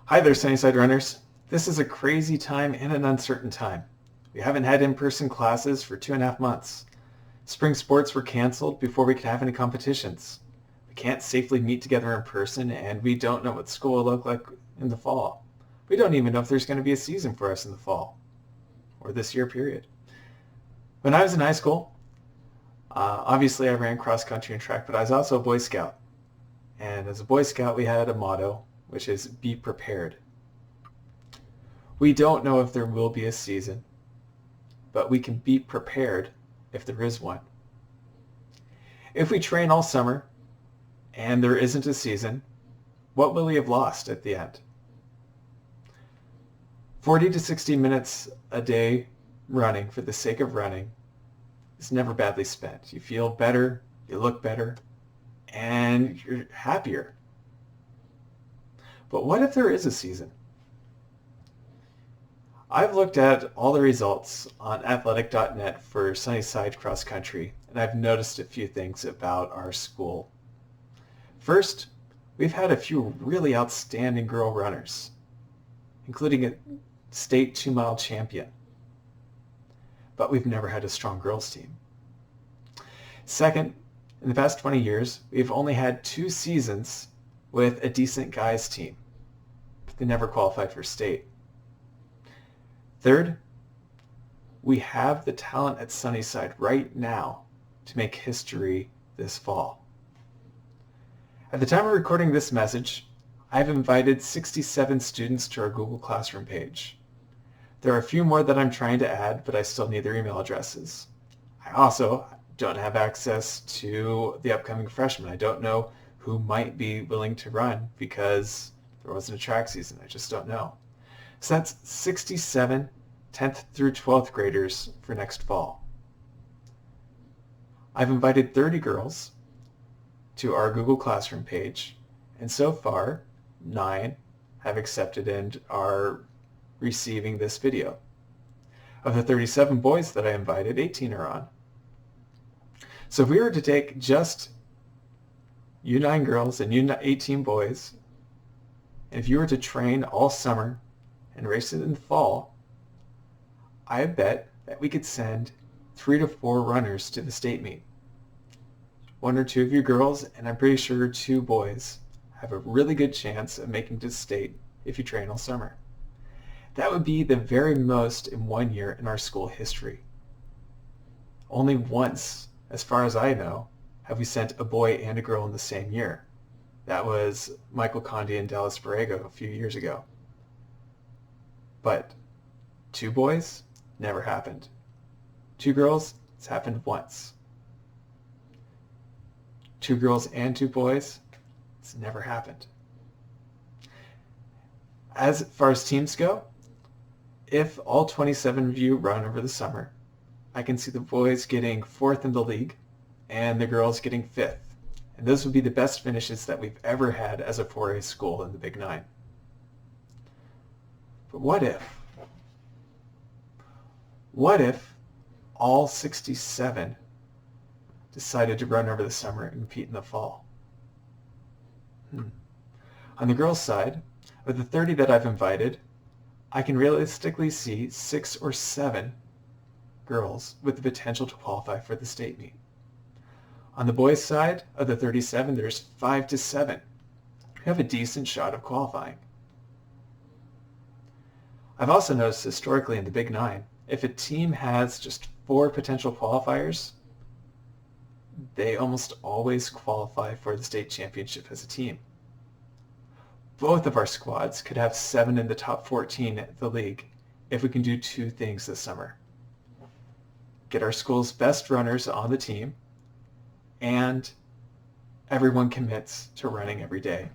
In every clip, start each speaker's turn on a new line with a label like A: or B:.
A: Hi there, Sunnyside Runners. This is a crazy time and an uncertain time. We haven't had in-person classes for 2.5 months. Spring sports were canceled before we could have any competitions. We can't safely meet together in person, and we don't know what school will look like in the fall. We don't even know if there's going to be a season for us in the fall, or this year period. When I was in high school, obviously I ran cross country and track, but I was also a Boy Scout. And as a Boy Scout, we had a motto, which is be prepared. We don't know if there will be a season, but we can be prepared if there is one. If we train all summer and there isn't a season, what will we have lost at the end? 40 to 60 minutes a day running for the sake of running is never badly spent. You feel better, you look better, and you're happier. But what if there is a season? I've looked at all the results on athletic.net for Sunnyside Cross Country, and I've noticed a few things about our school. First, we've had a few really outstanding girl runners, including a state 2-mile champion. But we've never had a strong girls team. Second, in the past 20 years, we've only had 2 seasons with a decent guys team. They never qualified for state. Third, we have the talent at Sunnyside right now to make history this fall. At the time of recording this message, I've invited 67 students to our Google Classroom page. There are a few more that I'm trying to add, but I still need their email addresses. I also don't have access to the upcoming freshmen. I don't know who might be willing to run because there wasn't a track season. I just don't know. So that's 67 10th through 12th graders for next fall. I've invited 30 girls to our Google Classroom page, and so far 9 have accepted and are receiving this video. Of the 37 boys that I invited, 18 are on. So if we were to take just you 9 girls and you 18 boys, and if you were to train all summer and race it in the fall, I bet that we could send 3 to 4 runners to the state meet. 1 or 2 of you girls, and I'm pretty sure 2 boys, have a really good chance of making it to state if you train all summer. That would be the very most in 1 year in our school history. Only once, as far as I know, have we sent a boy and a girl in the same year. That was Michael Condi and Dallas Borrego a few years ago. But 2 boys? Never happened. 2 girls? It's happened once. 2 girls and 2 boys? It's never happened. As far as teams go, if all 27 of you run over the summer, I can see the boys getting 4th in the league and the girls getting 5th. And those would be the best finishes that we've ever had as a 4A school in the Big 9. But what if all 67 decided to run over the summer and compete in the fall? On the girls' side, of the 30 that I've invited, I can realistically see 6 or 7 girls with the potential to qualify for the state meet. On the boys' side, of the 37, there's 5 to 7 who have a decent shot of qualifying. I've also noticed historically in the Big 9, if a team has just 4 potential qualifiers, they almost always qualify for the state championship as a team. Both of our squads could have 7 in the top 14 at the league if we can do 2 things this summer. Get our school's best runners on the team, and everyone commits to running every day.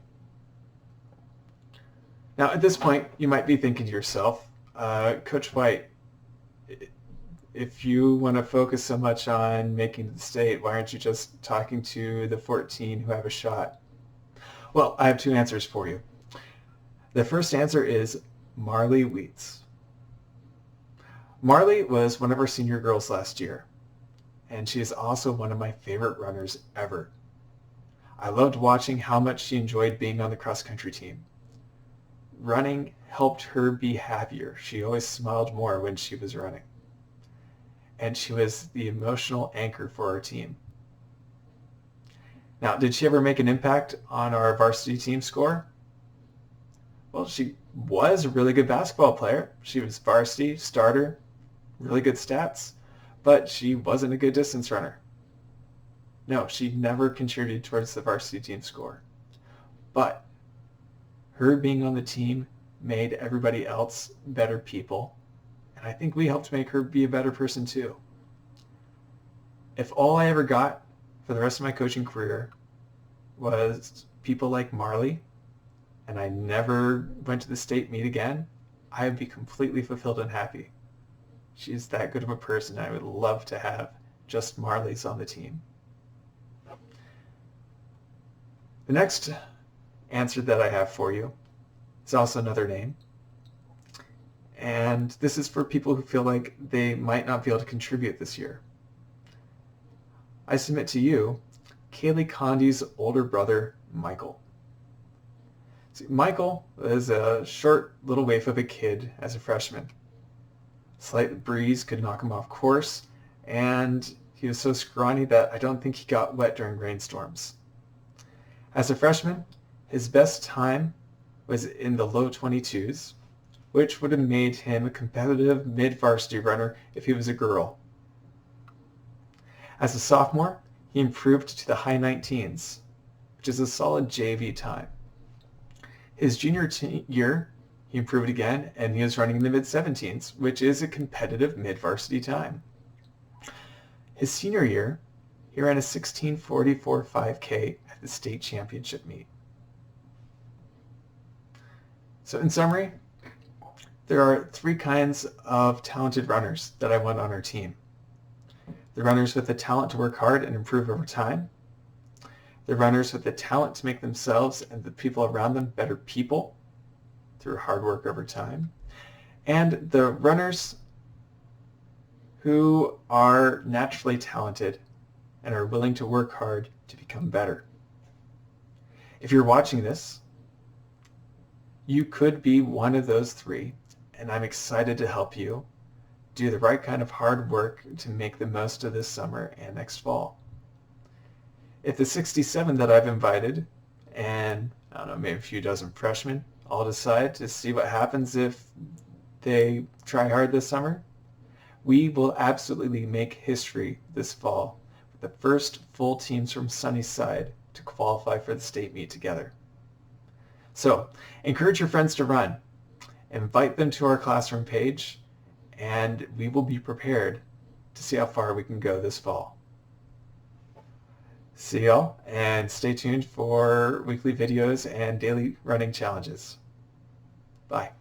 A: Now, at this point, you might be thinking to yourself, Coach White, if you want to focus so much on making the state, why aren't you just talking to the 14 who have a shot? Well, I have 2 answers for you. The first answer is Marley Wheats. Marley was one of our senior girls last year, and she is also one of my favorite runners ever. I loved watching how much she enjoyed being on the cross-country team. running helped her be happier. She always smiled more when she was running. And she was the emotional anchor for our team. Now, did she ever make an impact on our varsity team score? Well, she was a really good basketball player. She was varsity, starter, really good stats, but she wasn't a good distance runner. No, she never contributed towards the varsity team score. But her being on the team made everybody else better people, and I think we helped make her be a better person too. If all I ever got for the rest of my coaching career was people like Marley, and I never went to the state meet again, I would be completely fulfilled and happy. She's that good of a person. I would love to have just Marley's on the team. The next answer that I have for you is also another name. And this is for people who feel like they might not be able to contribute this year. I submit to you Kaylee Condi's older brother, Michael. See, Michael was a short little waif of a kid as a freshman. A slight breeze could knock him off course, and he was so scrawny that I don't think he got wet during rainstorms. As a freshman, his best time was in the low 22s, which would have made him a competitive mid-varsity runner if he was a girl. As a sophomore, he improved to the high 19s, which is a solid JV time. His junior year, he improved again, and he was running in the mid-17s, which is a competitive mid-varsity time. His senior year, he ran a 16:44 5K at the state championship meet. So in summary, there are three kinds of talented runners that I want on our team. The runners with the talent to work hard and improve over time. The runners with the talent to make themselves and the people around them better people through hard work over time. And the runners who are naturally talented and are willing to work hard to become better. If you're watching this, you could be one of those three, and I'm excited to help you do the right kind of hard work to make the most of this summer and next fall. If the 67 that I've invited, and I don't know, maybe a few dozen freshmen, all decide to see what happens if they try hard this summer, we will absolutely make history this fall with the first full teams from Sunnyside to qualify for the state meet together. So, encourage your friends to run. Invite them to our classroom page, and we will be prepared to see how far we can go this fall. See y'all, and stay tuned for weekly videos and daily running challenges. Bye.